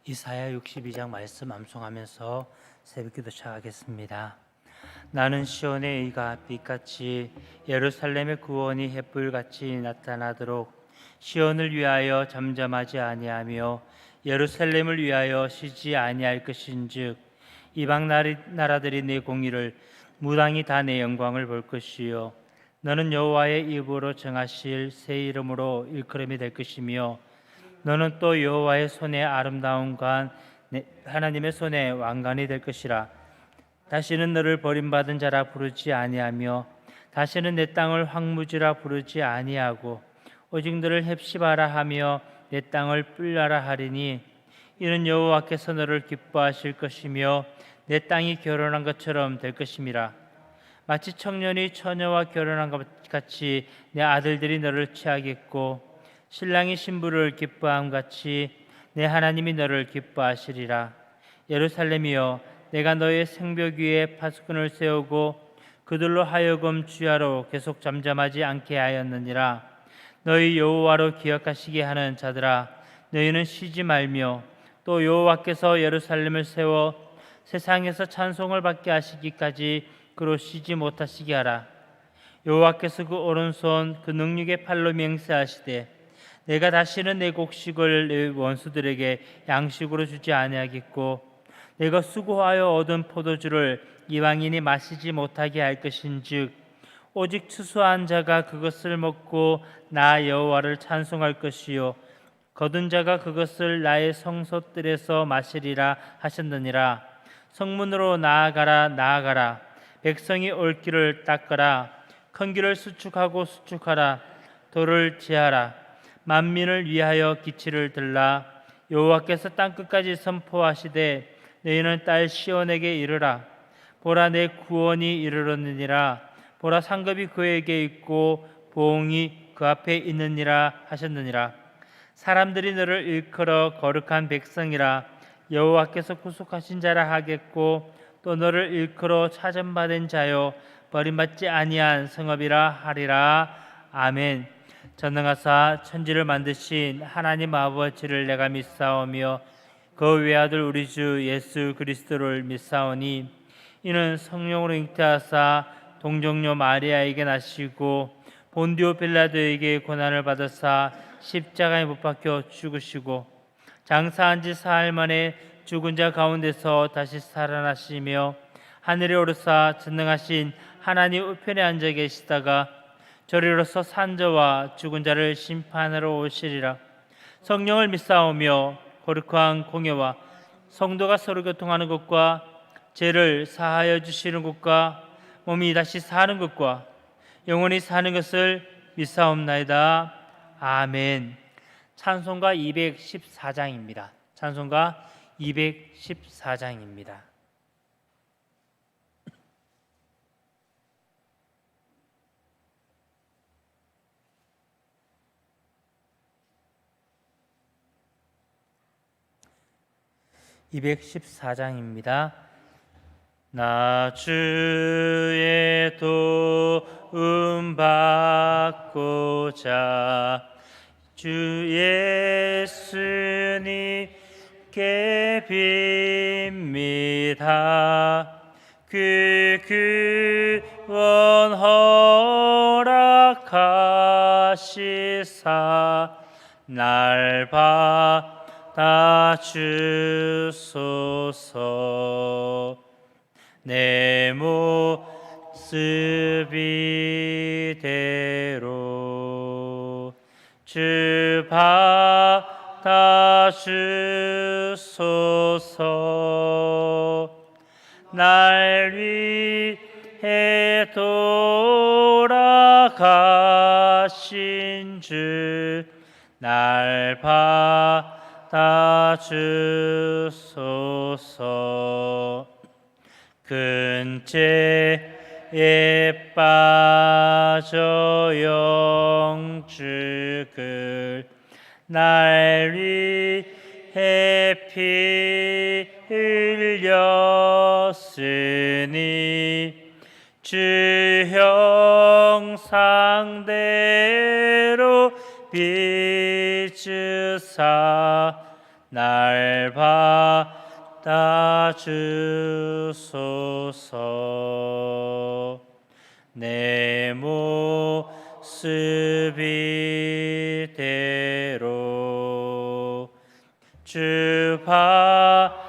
이사야 62장 말씀 암송하면서 새벽기도 시작하겠습니다. 나는 시온의 의가 빛같이 예루살렘의 구원이 햇불같이 나타나도록 시온을 위하여 잠잠하지 아니하며 예루살렘을 위하여 쉬지 아니할 것인즉 이방 나라들이 내 공의를 무당이 다 내 영광을 볼 것이요 너는 여호와의 입으로 정하실 새 이름으로 일컬음이 될 것이며 너는 또 여호와의 손에 아름다운 관 하나님의 손에 왕관이 될 것이라. 다시는 너를 버림받은 자라 부르지 아니하며 다시는 내 땅을 황무지라 부르지 아니하고 오직 너를 헵시바라 하며 내 땅을 뿔라라 하리니 이는 여호와께서 너를 기뻐하실 것이며 내 땅이 결혼한 것처럼 될 것임이라. 마치 청년이 처녀와 결혼한 것 같이 내 아들들이 너를 취하겠고 신랑이 신부를 기뻐함 같이 내 하나님이 너를 기뻐하시리라. 예루살렘이여 내가 너의 생벽 위에 파수꾼을 세우고 그들로 하여금 주야로 계속 잠잠하지 않게 하였느니라. 너희 여호와로 기억하시게 하는 자들아 너희는 쉬지 말며 또 여호와께서 예루살렘을 세워 세상에서 찬송을 받게 하시기까지 그로 쉬지 못하시게 하라. 여호와께서 그 오른손 그 능력의 팔로 맹세하시되 내가 다시는 내 곡식을 내 원수들에게 양식으로 주지 아니하겠고 내가 수고하여 얻은 포도주를 이방인이 마시지 못하게 할 것인즉 오직 추수한 자가 그것을 먹고 나 여호와를 찬송할 것이요 거둔 자가 그것을 나의 성소들에서 마시리라 하셨느니라. 성문으로 나아가라. 백성이 올 길을 닦아라. 큰 길을 수축하라. 돌을 제하라. 만민을 위하여 기치를 들라. 여호와께서 땅끝까지 선포하시되 너희는 딸 시온에게 이르라. 보라 내 구원이 이르렀느니라. 보라 상급이 그에게 있고 보응이 그 앞에 있느니라 하셨느니라. 사람들이 너를 일컬어 거룩한 백성이라 여호와께서 구속하신 자라 하겠고 또 너를 일컬어 찾음받은 자요 버림받지 아니한 성읍이라 하리라. 아멘. 전능하사 천지를 만드신 하나님 아버지를 내가 믿사오며 그 외아들 우리 주 예수 그리스도를 믿사오니 이는 성령으로 잉태하사 동정녀 마리아에게 나시고 본디오 빌라도에게 고난을 받으사 십자가에 못 박혀 죽으시고 장사한 지 사흘 만에 죽은 자 가운데서 다시 살아나시며 하늘에 오르사 전능하신 하나님 우편에 앉아 계시다가 저리로서 산자와 죽은 자를 심판하러 오시리라. 성령을 믿사오며 거룩한 공예와 성도가 서로 교통하는 것과 죄를 사하여 주시는 것과 몸이 다시 사는 것과 영원히 사는 것을 믿사옵나이다. 아멘. 찬송가 214장입니다. 찬송가 214장입니다. 214장입니다. 나 주의 도움 받고자 주 예수님께 빕니다. 그 구원 허락하시사 날 받아 주소서. 내 모습 이대로 주 받아 주소서. 날 위해 돌아가신 주 날 받아 주소서. 큰 죄에 빠져 영죽을 날 위해 피 흘렸으니 주 형상대로 빚으사 날 받아주소서. 내 모습 이대로 주 받아주소서.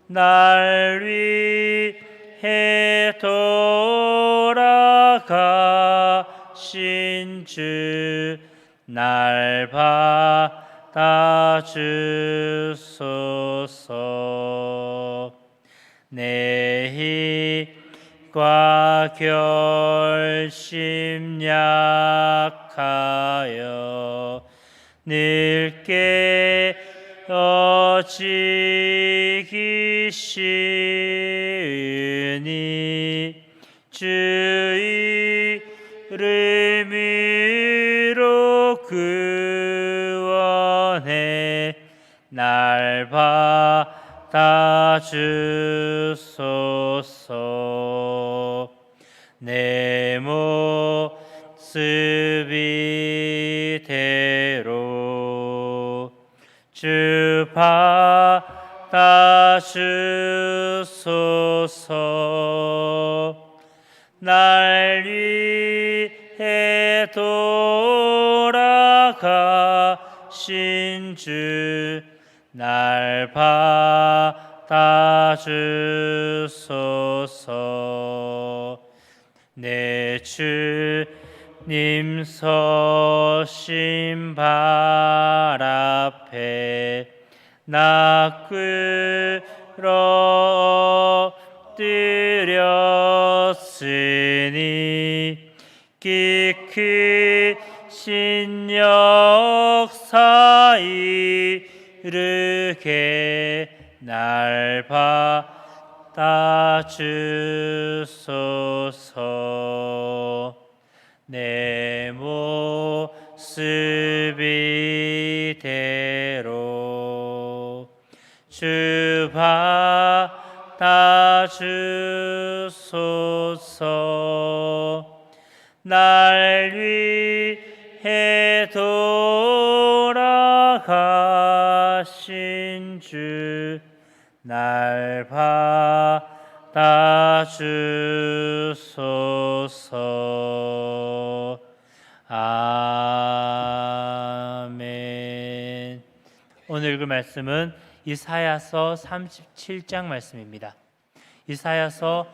날 위해 돌아가신 주 날 받아주소서. 내 힘과 결심 약하여 늘 깨어지기 쉬우니 주 이름 위로 구원해 날 받아주소서. 내 모습 이대로 주 받아주소서. 날 위해 돌아가신 주 날 받아주소서. 내 주님 서신 발 앞에 나 꿇어 엎드렸으니 기 크신 역사 이르게 날 받아주소서. 내 모습 이대로 주 받아주소서. 날 위해 돌아가신 주 날 받아주소서. 아멘. 오늘 그 말씀은 이사야서 37장 말씀입니다. 이사야서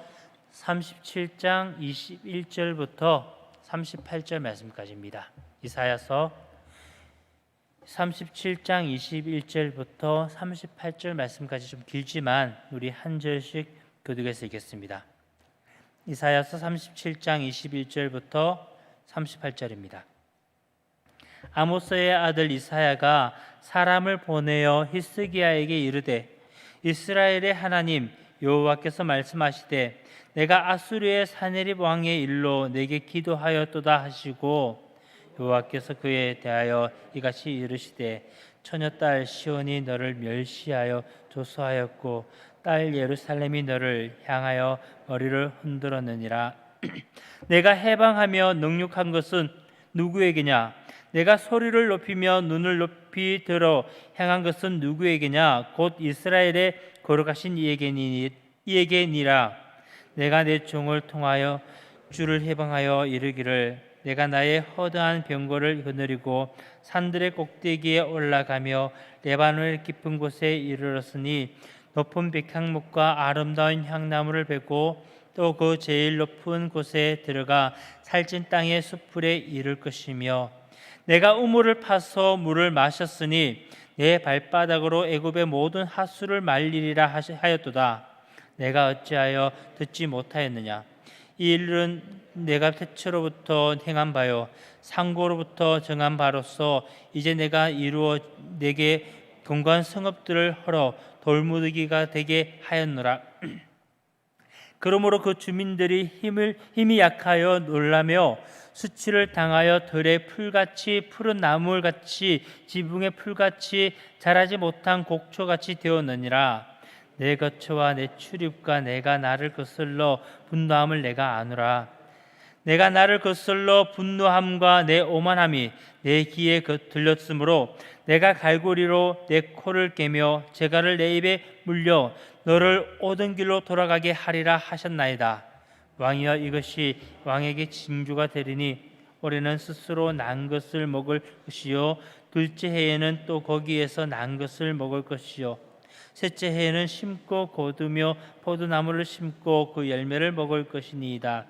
37장 21절부터 38절 말씀까지입니다. 이사야서 37장 21절부터 38절 말씀까지 좀 길지만 우리 한 절씩 교독해서 읽겠습니다. 이사야서 37장 21절부터 38절입니다. 아모스의 아들 이사야가 사람을 보내어 히스기야에게 이르되 이스라엘의 하나님 여호와께서 말씀하시되 내가 아수르의 사네립 왕의 일로 내게 기도하였도다 하시고 여호와께서 그에 대하여 이같이 이르시되 처녀딸 시온이 너를 멸시하여 조소하였고 딸 예루살렘이 너를 향하여 머리를 흔들었느니라. 내가 해방하며 능륙한 것은 누구에게냐? 내가 소리를 높이며 눈을 높이 들어 향한 것은 누구에게냐? 곧 이스라엘에 거룩하신 이에게니라. 내가 내 종을 통하여 주를 해방하여 이르기를 내가 나의 허다한 병거를 거느리고 산들의 꼭대기에 올라가며 레바논의 깊은 곳에 이르렀으니 높은 백향목과 아름다운 향나무를 베고 또 그 제일 높은 곳에 들어가 살찐 땅의 수풀에 이를 것이며 내가 우물을 파서 물을 마셨으니 내 발바닥으로 애굽의 모든 하수를 말리리라 하였도다. 내가 어찌하여 듣지 못하였느냐? 이 일은 내가 태초로부터 행한 바요 상고로부터 정한 바로서 이제 내가 이루어 내게 견고한 성읍들을 헐어 돌무더기가 되게 하였노라. 그러므로 그 주민들이 힘이 약하여 놀라며 수치를 당하여 들의 풀같이 푸른 나물같이 지붕의 풀같이 자라지 못한 곡초같이 되었느니라. 내 거처와 내 출입과 내가 나를 거슬러 분노함을 내가 아노라. 내가 나를 거슬러 분노함과 내 오만함이 내 귀에 들렸으므로 내가 갈고리로 내 코를 깨며 재갈을 내 입에 물려 너를 오던 길로 돌아가게 하리라 하셨나이다. 왕이여, 이것이 왕에게 징조가 되리니 올해는 스스로 난 것을 먹을 것이요 둘째 해에는 또 거기에서 난 것을 먹을 것이요 셋째 해에는 심고 거두며 포도나무를 심고 그 열매를 먹을 것이니이다.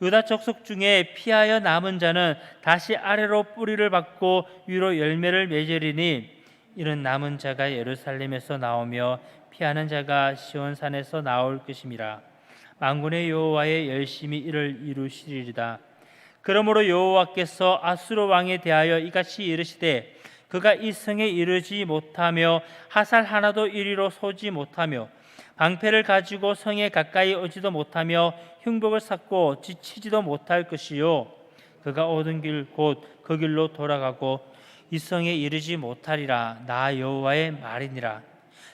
유다 족속 중에 피하여 남은 자는 다시 아래로 뿌리를 받고 위로 열매를 맺으리니 이런 남은 자가 예루살렘에서 나오며 피하는 자가 시온산에서 나올 것임이라. 만군의 여호와의 열심히 이를 이루시리이다. 그러므로 여호와께서 아수르 왕에 대하여 이같이 이르시되 그가 이 성에 이르지 못하며 하살 하나도 이리로 쏘지 못하며 방패를 가지고 성에 가까이 오지도 못하며 흉복을 쌓고 지치지도 못할 것이요 그가 오던 길 곧 그 길로 돌아가고 이 성에 이르지 못하리라. 나 여호와의 말이니라.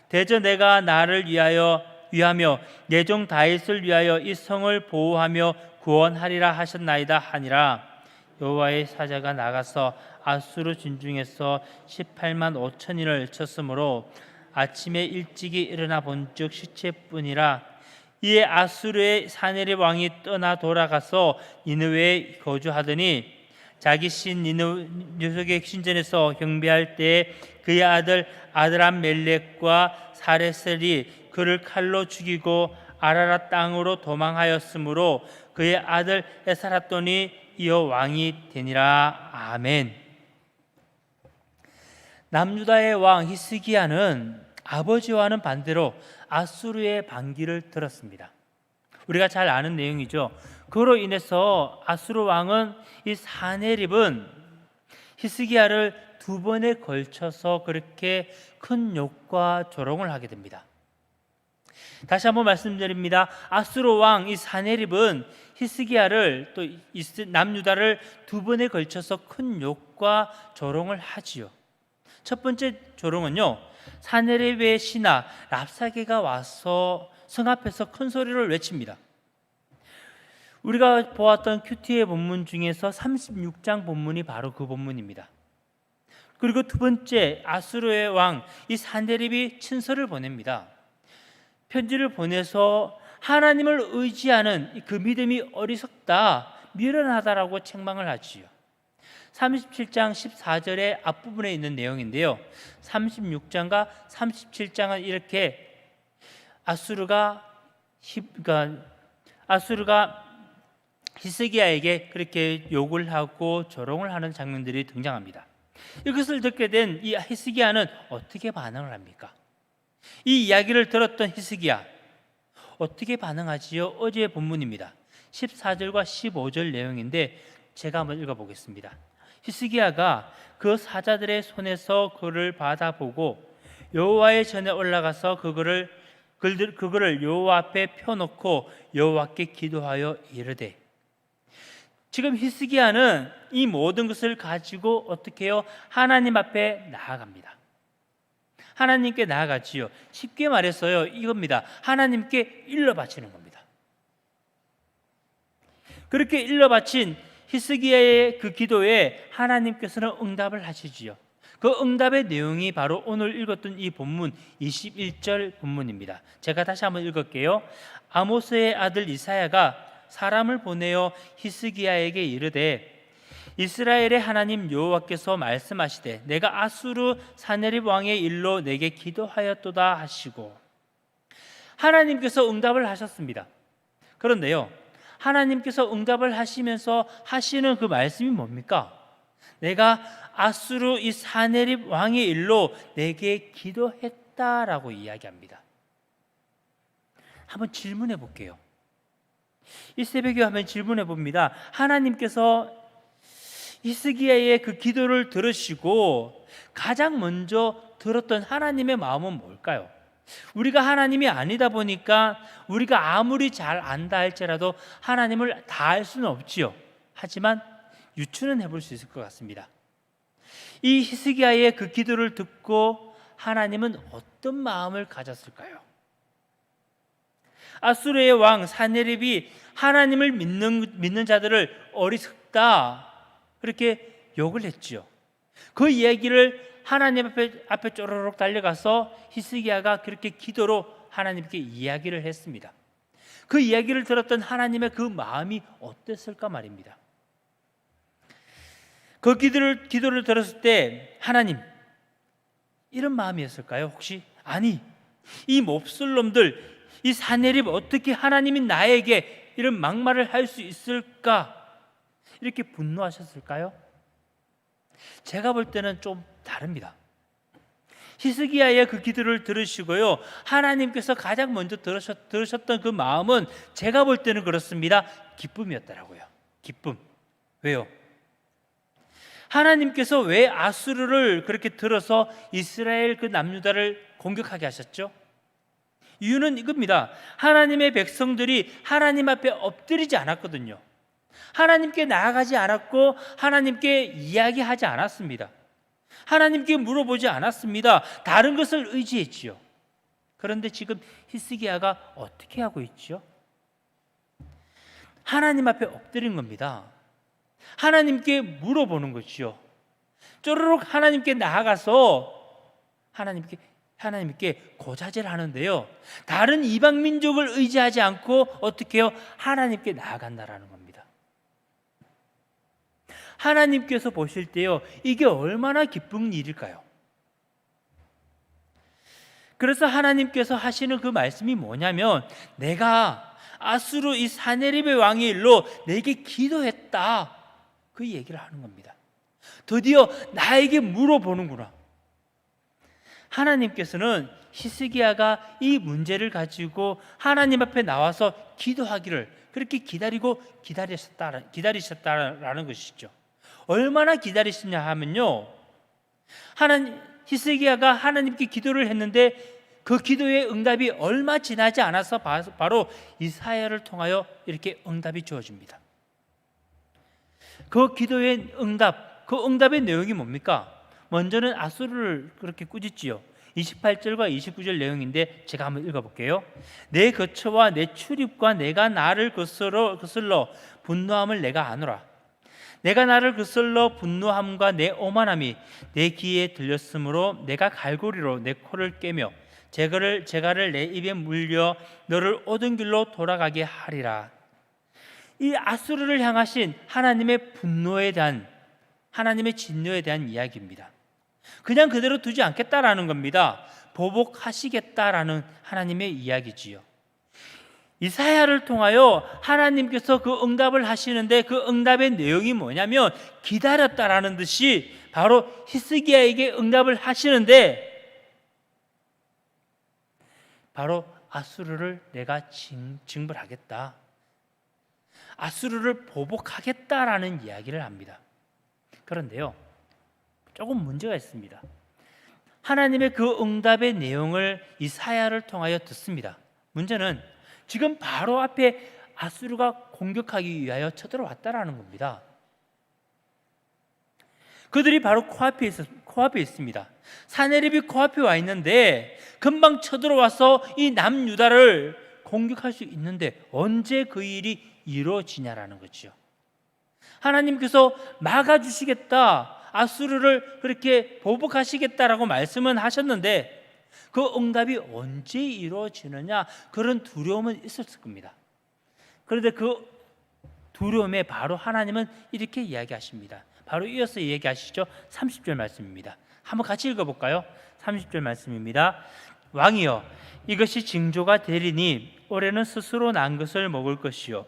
대저 내가 나를 위하며 내 종 다윗을 위하여 이 성을 보호하며 구원하리라 하셨나이다 하니라. 여호와의 사자가 나가서 아수르 진중에서 18만 5천인을 쳤으므로 아침에 일찍이 일어나 본즉 시체뿐이라. 이에 아수르의 사네립 왕이 떠나 돌아가서 니느웨에 거주하더니 자기 신 니느웨의 신전에서 경배할 때에 그의 아들 아드람멜렉과 사레셀이 그를 칼로 죽이고 아라랏 땅으로 도망하였으므로 그의 아들 에사라돈이 이어 왕이 되니라. 아멘. 남유다의 왕 히스기야는 아버지와는 반대로 아수르의 반기를 들었습니다. 우리가 잘 아는 내용이죠. 그로 인해서 아수르 왕은 이 사네립은 히스기야를 두 번에 걸쳐서 그렇게 큰 욕과 조롱을 하게 됩니다. 다시 한번 말씀드립니다. 아수르 왕 이 사네립은 히스기야를 또 남유다를 두 번에 걸쳐서 큰 욕과 조롱을 하지요. 첫 번째 조롱은요, 사네립의 신하 랍사게가 와서 성 앞에서 큰 소리를 외칩니다. 우리가 보았던 큐티의 본문 중에서 36장 본문이 바로 그 본문입니다. 그리고 두 번째, 아수르의 왕 이 사네립이 친서를 보냅니다. 편지를 보내서 하나님을 의지하는 그 믿음이 어리석다, 미련하다라고 책망을 하지요. 37장 14절의 앞부분에 있는 내용인데요, 36장과 37장은 이렇게 아수르가 히스기야에게 그렇게 욕을 하고 조롱을 하는 장면들이 등장합니다. 이것을 듣게 된 이 히스기야는 어떻게 반응을 합니까? 이 이야기를 들었던 히스기야 어떻게 반응하지요? 어제의 본문입니다. 14절과 15절 내용인데 제가 한번 읽어보겠습니다. 히스기야가 그 사자들의 손에서 그를 받아보고 여호와의 전에 올라가서 그거를 여호와 앞에 펴놓고 여호와께 기도하여 이르되. 지금 히스기야는 이 모든 것을 가지고 어떻게 해요? 하나님 앞에 나아갑니다. 하나님께 나아가지요. 쉽게 말해서요, 이겁니다. 하나님께 일러 바치는 겁니다. 그렇게 일러 바친 히스기야의 그 기도에 하나님께서는 응답을 하시지요. 그 응답의 내용이 바로 오늘 읽었던 이 본문 21절 본문입니다. 제가 다시 한번 읽을게요. 아모스의 아들 이사야가 사람을 보내어 히스기야에게 이르되 이스라엘의 하나님 여호와께서 말씀하시되 내가 아수르 사네립 왕의 일로 내게 기도하였도다 하시고. 하나님께서 응답을 하셨습니다. 그런데요, 하나님께서 응답을 하시면서 하시는 그 말씀이 뭡니까? 내가 아수르 이 사네립 왕의 일로 내게 기도했다라고 이야기합니다. 한번 질문해 볼게요. 이 새벽에 한번 질문해 봅니다. 하나님께서 히스기야의 그 기도를 들으시고 가장 먼저 들었던 하나님의 마음은 뭘까요? 우리가 하나님이 아니다 보니까 우리가 아무리 잘 안다 할지라도 하나님을 다 알 수는 없지요. 하지만 유추는 해볼 수 있을 것 같습니다. 이 히스기야의 그 기도를 듣고 하나님은 어떤 마음을 가졌을까요? 아수르의 왕 사네립이 하나님을 믿는 자들을 어리석다 그렇게 욕을 했지요. 그 이야기를 하나님 앞에 쪼르륵 달려가서 히스기야가 그렇게 기도로 하나님께 이야기를 했습니다. 그 이야기를 들었던 하나님의 그 마음이 어땠을까 말입니다. 그 기도를 들었을 때 하나님 이런 마음이었을까요? 혹시? 아니, 이 몹쓸 놈들, 이 사내립 어떻게 하나님이 나에게 이런 막말을 할 수 있을까? 이렇게 분노하셨을까요? 제가 볼 때는 좀 다릅니다. 히스기야의 그 기도를 들으시고요, 하나님께서 가장 먼저 들으셨던 그 마음은 제가 볼 때는 그렇습니다. 기쁨이었더라고요. 기쁨. 왜요? 하나님께서 왜 아수르를 그렇게 들어서 이스라엘 그 남유다를 공격하게 하셨죠? 이유는 이겁니다. 하나님의 백성들이 하나님 앞에 엎드리지 않았거든요. 하나님께 나아가지 않았고 하나님께 이야기하지 않았습니다. 하나님께 물어보지 않았습니다. 다른 것을 의지했지요. 그런데 지금 히스기야가 어떻게 하고 있지요? 하나님 앞에 엎드린 겁니다. 하나님께 물어보는 것이요. 쪼르륵 하나님께 나아가서 하나님께 고자질을 하는데요. 다른 이방 민족을 의지하지 않고 어떻게 해요? 하나님께 나아간다라는 겁니다. 하나님께서 보실 때요, 이게 얼마나 기쁜 일일까요? 그래서 하나님께서 하시는 그 말씀이 뭐냐면, 내가 아수르 이 사네립의 왕의 일로 내게 기도했다, 그 얘기를 하는 겁니다. 드디어 나에게 물어보는구나. 하나님께서는 히스기야가 이 문제를 가지고 하나님 앞에 나와서 기도하기를 그렇게 기다리셨다라는 것이죠. 얼마나 기다리시냐 하면요, 히스기야가 하나님께 기도를 했는데 그 기도의 응답이 얼마 지나지 않아서 바로 이사야를 통하여 이렇게 응답이 주어집니다. 그 기도의 응답, 그 응답의 내용이 뭡니까? 먼저는 아수르를 그렇게 꾸짖지요. 28절과 29절 내용인데 제가 한번 읽어볼게요. 내 거처와 내 출입과 내가 나를 거슬러 분노함을 내가 아노라. 내가 나를 거슬러 분노함과 내 오만함이 내 귀에 들렸으므로 내가 갈고리로 내 코를 깨며 재갈을 내 입에 물려 너를 오던 길로 돌아가게 하리라. 이 아수르를 향하신 하나님의 분노에 대한, 하나님의 진노에 대한 이야기입니다. 그냥 그대로 두지 않겠다라는 겁니다. 보복하시겠다라는 하나님의 이야기지요. 이사야를 통하여 하나님께서 그 응답을 하시는데 그 응답의 내용이 뭐냐면 기다렸다라는 듯이 바로 히스기야에게 응답을 하시는데 바로 아수르를 내가 징벌하겠다, 아수르를 보복하겠다라는 이야기를 합니다. 그런데요, 조금 문제가 있습니다. 하나님의 그 응답의 내용을 이사야를 통하여 듣습니다. 문제는 지금 바로 앞에 아수르가 공격하기 위하여 쳐들어왔다라는 겁니다. 그들이 바로 코앞에 있습니다. 사네립이 코앞에 와 있는데 금방 쳐들어와서 이 남유다를 공격할 수 있는데 언제 그 일이 이루어지냐라는 거죠. 하나님께서 막아주시겠다, 아수르를 그렇게 보복하시겠다라고 말씀은 하셨는데 그 응답이 언제 이루어지느냐, 그런 두려움은 있었을 겁니다. 그런데 그 두려움에 바로 하나님은 이렇게 이야기하십니다. 바로 이어서 얘기하시죠. 30절 말씀입니다. 한번 같이 읽어볼까요? 30절 말씀입니다. 왕이여, 이것이 징조가 되리니 올해는 스스로 난 것을 먹을 것이요,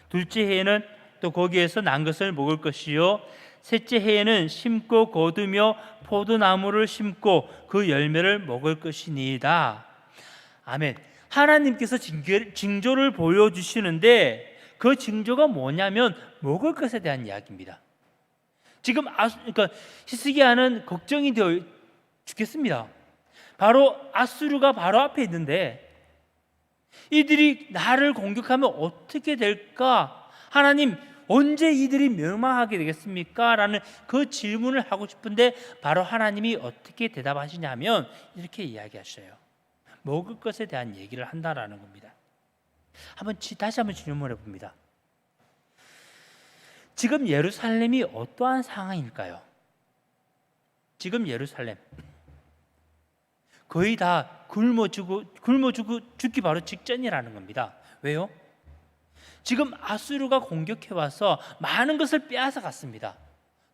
둘째 해에는 또 거기에서 난 것을 먹을 것이요, 셋째 해에는 심고 거두며 포도나무를 심고 그 열매를 먹을 것이니이다. 아멘. 하나님께서 징조를 보여주시는데 그 징조가 뭐냐면 먹을 것에 대한 이야기입니다. 지금 그러니까 히스기야는 걱정이 되어 죽겠습니다. 바로 아수르가 바로 앞에 있는데 이들이 나를 공격하면 어떻게 될까? 하나님, 언제 이들이 멸망하게 되겠습니까? 라는 그 질문을 하고 싶은데 바로 하나님이 어떻게 대답하시냐면 이렇게 이야기하셔요. 먹을 것에 대한 얘기를 한다라는 겁니다. 다시 한번 질문해 봅니다. 지금 예루살렘이 어떠한 상황일까요? 지금 예루살렘 거의 다 굶어 죽기 바로 직전이라는 겁니다. 왜요? 지금 아수르가 공격해 와서 많은 것을 빼앗아 갔습니다.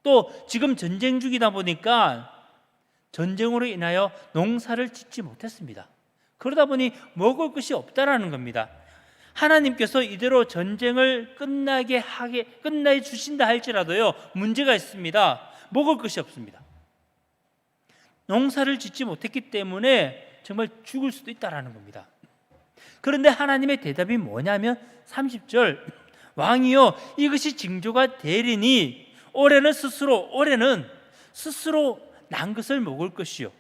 또 지금 전쟁 중이다 보니까 전쟁으로 인하여 농사를 짓지 못했습니다. 그러다 보니 먹을 것이 없다라는 겁니다. 하나님께서 이대로 전쟁을 끝나게 주신다 할지라도요, 문제가 있습니다. 먹을 것이 없습니다. 농사를 짓지 못했기 때문에 정말 죽을 수도 있다라는 겁니다. 그런데 하나님의 대답이 뭐냐면 30절, 왕이여 이것이 징조가 되리니 올해는 스스로 난 것을 먹을 것이요,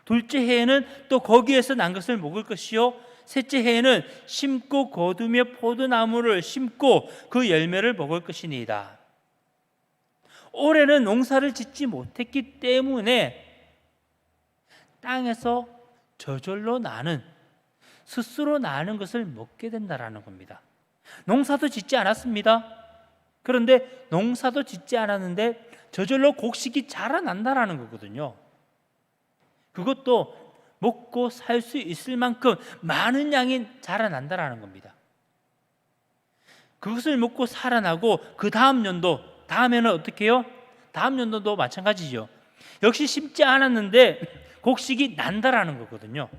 둘째 해에는 또 거기에서 난 것을 먹을 것이요, 셋째 해에는 심고 거두며 포도나무를 심고 그 열매를 먹을 것이니이다. 올해는 농사를 짓지 못했기 때문에 땅에서 저절로 스스로 나는 것을 먹게 된다라는 겁니다. 농사도 짓지 않았습니다. 그런데 농사도 짓지 않았는데 저절로 곡식이 자라난다라는 거거든요. 그것도 먹고 살 수 있을 만큼 많은 양이 자라난다라는 겁니다. 그것을 먹고 살아나고 그 다음에는 어떻게 해요? 다음 연도도 마찬가지죠. 역시 심지 않았는데 곡식이 난다라는 거거든요.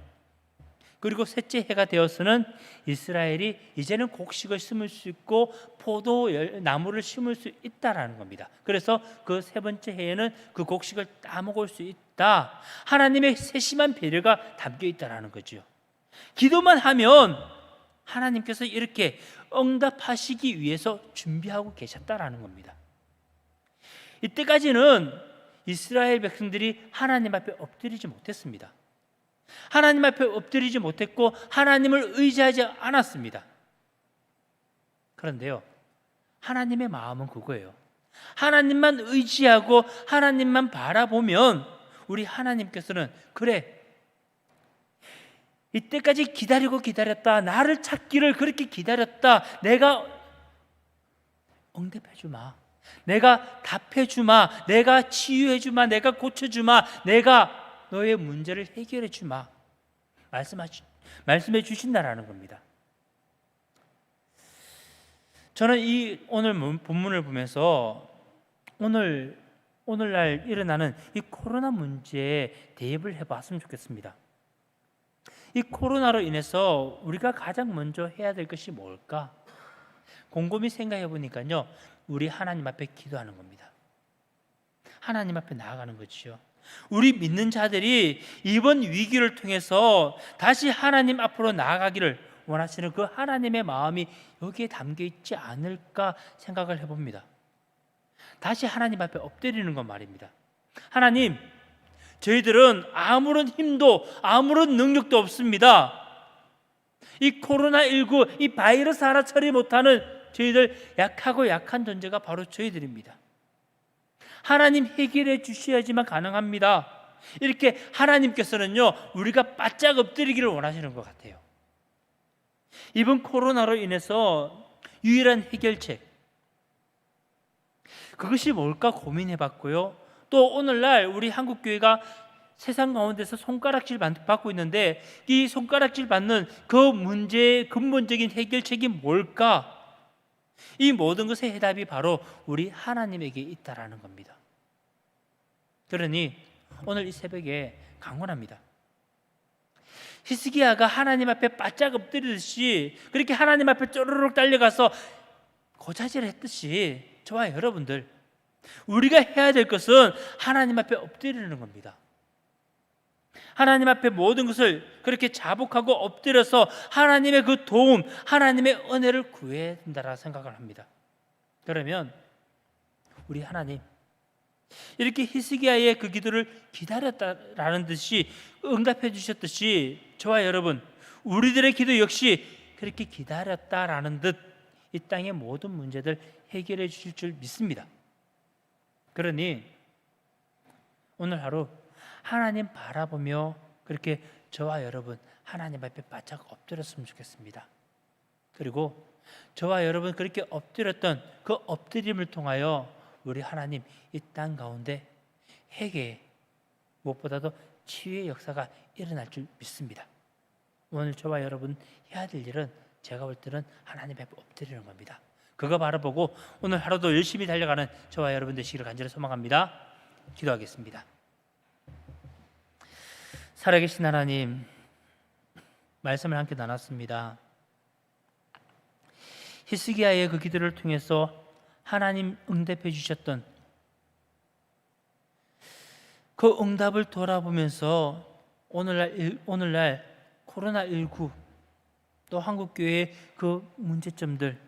그리고 셋째 해가 되어서는 이스라엘이 이제는 곡식을 심을 수 있고 포도나무를 심을 수 있다라는 겁니다. 그래서 그 세 번째 해에는 그 곡식을 따먹을 수 있다. 하나님의 세심한 배려가 담겨 있다라는 거죠. 기도만 하면 하나님께서 이렇게 응답하시기 위해서 준비하고 계셨다라는 겁니다. 이때까지는 이스라엘 백성들이 하나님 앞에 엎드리지 못했습니다. 하나님 앞에 엎드리지 못했고 하나님을 의지하지 않았습니다. 그런데요, 하나님의 마음은 그거예요. 하나님만 의지하고 하나님만 바라보면 우리 하나님께서는 그래, 이때까지 기다렸다, 나를 찾기를 그렇게 기다렸다, 내가 응답해주마, 내가 답해주마, 내가 치유해주마, 내가 고쳐주마, 내가 너의 문제를 해결해주마, 말씀해 주신다라는 겁니다. 저는 이 오늘 본문을 보면서 오늘날 일어나는 이 코로나 문제에 대입을 해봤으면 좋겠습니다. 이 코로나로 인해서 우리가 가장 먼저 해야 될 것이 뭘까? 곰곰이 생각해 보니까요, 우리 하나님 앞에 기도하는 겁니다. 하나님 앞에 나아가는 거지요. 우리 믿는 자들이 이번 위기를 통해서 다시 하나님 앞으로 나아가기를 원하시는 그 하나님의 마음이 여기에 담겨 있지 않을까 생각을 해봅니다. 다시 하나님 앞에 엎드리는 건 말입니다. 하나님, 저희들은 아무런 힘도 아무런 능력도 없습니다. 이 코로나19 이 바이러스 하나 처리 못하는 저희들 약한 존재가 바로 저희들입니다. 하나님 해결해 주셔야지만 가능합니다. 이렇게 하나님께서는요, 우리가 바짝 엎드리기를 원하시는 것 같아요. 이번 코로나로 인해서 유일한 해결책, 그것이 뭘까 고민해 봤고요. 또 오늘날 우리 한국교회가 세상 가운데서 손가락질 받고 있는데 이 손가락질 받는 그 문제의 근본적인 해결책이 뭘까? 이 모든 것의 해답이 바로 우리 하나님에게 있다라는 겁니다. 그러니 오늘 이 새벽에 강권합니다. 히스기야가 하나님 앞에 바짝 엎드리듯이 그렇게 하나님 앞에 쪼르륵 달려가서 고자질을 했듯이 저와 여러분들, 우리가 해야 될 것은 하나님 앞에 엎드리는 겁니다. 하나님 앞에 모든 것을 그렇게 자복하고 엎드려서 하나님의 그 도움, 하나님의 은혜를 구해야 된다라 생각을 합니다. 그러면 우리 하나님, 이렇게 히스기야의 그 기도를 기다렸다라는 듯이 응답해 주셨듯이 저와 여러분, 우리들의 기도 역시 그렇게 기다렸다라는 듯 이 땅의 모든 문제들 해결해 주실 줄 믿습니다. 그러니 오늘 하루 하나님 바라보며 그렇게 저와 여러분 하나님 앞에 바짝 엎드렸으면 좋겠습니다. 그리고 저와 여러분 그렇게 엎드렸던 그 엎드림을 통하여 우리 하나님 이 땅 가운데 회개, 무엇보다도 치유의 역사가 일어날 줄 믿습니다. 오늘 저와 여러분 해야 될 일은 제가 볼 때는 하나님 앞에 엎드리는 겁니다. 그거 바라보고 오늘 하루도 열심히 달려가는 저와 여러분 되시기를 간절히 소망합니다. 기도하겠습니다. 살아계신 하나님, 말씀을 함께 나눴습니다. 히스기야의 그 기도를 통해서 하나님 응답해 주셨던 그 응답을 돌아보면서 오늘날 코로나19 또 한국교회의 그 문제점들,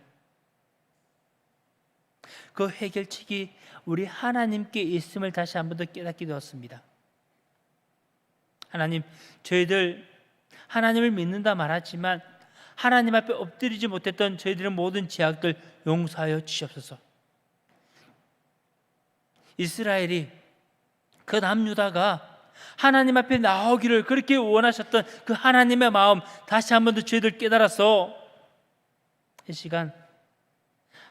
그 해결책이 우리 하나님께 있음을 다시 한 번 더 깨닫게 되었습니다. 하나님, 저희들 하나님을 믿는다 말하지만 하나님 앞에 엎드리지 못했던 저희들의 모든 죄악들 용서하여 주시옵소서. 이스라엘이 그 남유다가 하나님 앞에 나오기를 그렇게 원하셨던 그 하나님의 마음 다시 한 번 더 저희들 깨달아서 이 시간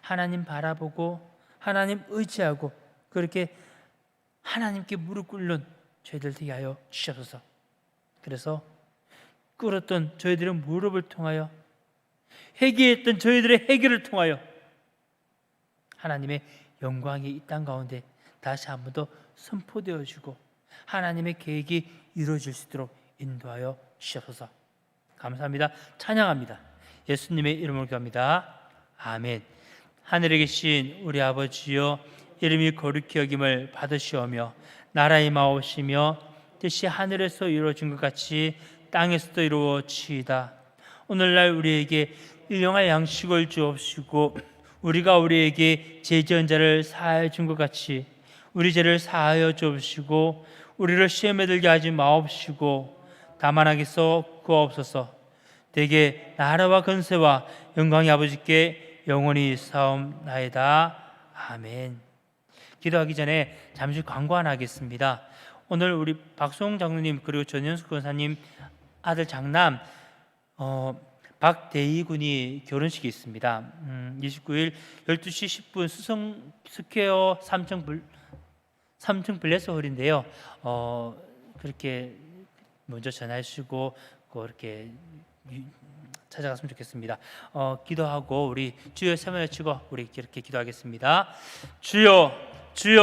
하나님 바라보고 하나님 의지하고 그렇게 하나님께 무릎 꿇는 저희들 되게 하여 주시옵소서. 그래서 꿇었던 저희들의 무릎을 통하여 회개했던 저희들의 회개를 통하여 하나님의 영광이 이 땅 가운데 다시 한 번 더 선포되어 주고 하나님의 계획이 이루어질 수 있도록 인도하여 주시옵소서. 감사합니다. 찬양합니다. 예수님의 이름으로 기도합니다. 아멘. 하늘에 계신 우리 아버지여, 이름이 거룩히 여김을 받으시오며 나라의 마옵시며 뜻이 하늘에서 이루어진 것 같이 땅에서도 이루어지이다. 오늘날 우리에게 일용할 양식을 주옵시고 우리가 우리에게 죄 지은 자를 사하여 준 것 같이 우리 죄를 사하여 주옵시고 우리를 시험에 들게 하지 마옵시고 다만 하게서 구하옵소서. 대개 나라와 권세와 영광이 아버지께 영원히 사옵나이다. 아멘. 기도하기 전에 잠시 광고 하나 하겠습니다. 오늘 우리 박수홍 장로님 그리고 전현숙 권사님 아들 장남 박대희 군이 결혼식이 있습니다. 29일 12시 10분 수성 스퀘어 3층 블레스 홀인데요. 그렇게 먼저 전화하시고 그렇게 찾아갔으면 좋겠습니다. 기도하고 우리 주여 세번 외치고 우리 이렇게 기도하겠습니다. 주여, 주여.